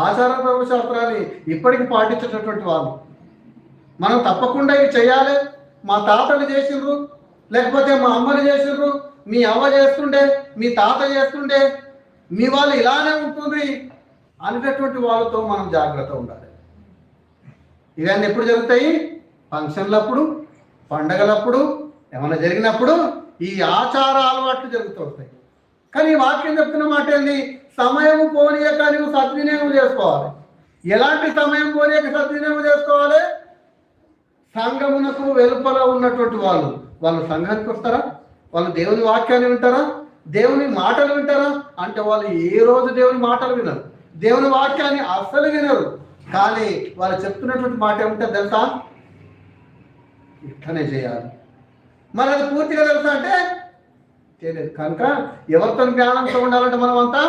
ఆచార ధర్మశాస్త్రాన్ని ఇప్పటికి పాటించేటటువంటి వాళ్ళు. మనం తప్పకుండా ఇవి చేయాలి, మా తాతలు చేసిండ్రు, లేకపోతే మా అమ్మలు చేసిండ్రు, మీ అవ్వ చేస్తుండే, మీ తాత చేస్తుండే, మీ వాళ్ళు ఇలానే ఉంటుంది అనేటటువంటి వాళ్ళతో మనం జాగ్రత్త ఉండాలి. ఇవన్నీ ఎప్పుడు జరుగుతాయి? ఫంక్షన్లప్పుడు, పండగలప్పుడు, ఏమైనా జరిగినప్పుడు ఈ ఆచార అలవాట్లు జరుగుతూ ఉంటాయి. కానీ ఈ వాక్యం చెప్తున్న మాట ఏంది? సమయం పోనీయక నువ్వు సద్వినియోగం చేసుకోవాలి. ఎలాంటి సమయం పోనీయక సద్వినియోగం చేసుకోవాలి? సంఘమునకు వెలుపల ఉన్నటువంటి వాళ్ళు సంఘానికి వస్తారా? వాళ్ళు దేవుని వాక్యాన్ని వింటారా? దేవుని మాటలు వింటారా? అంటే వాళ్ళు ఏ రోజు దేవుని మాటలు వినరు, దేవుని వాక్యాన్ని అస్సలు వినరు. కానీ వాళ్ళు చెప్తున్నటువంటి మాట ఏమంటే తెలుసా? ఇట్లనే చేయాలి. మరి అది పూర్తిగా తెలుసా అంటే తెలియదు. కనుక ఎవరితో జ్ఞానంతో ఉండాలంటే మనం అంతా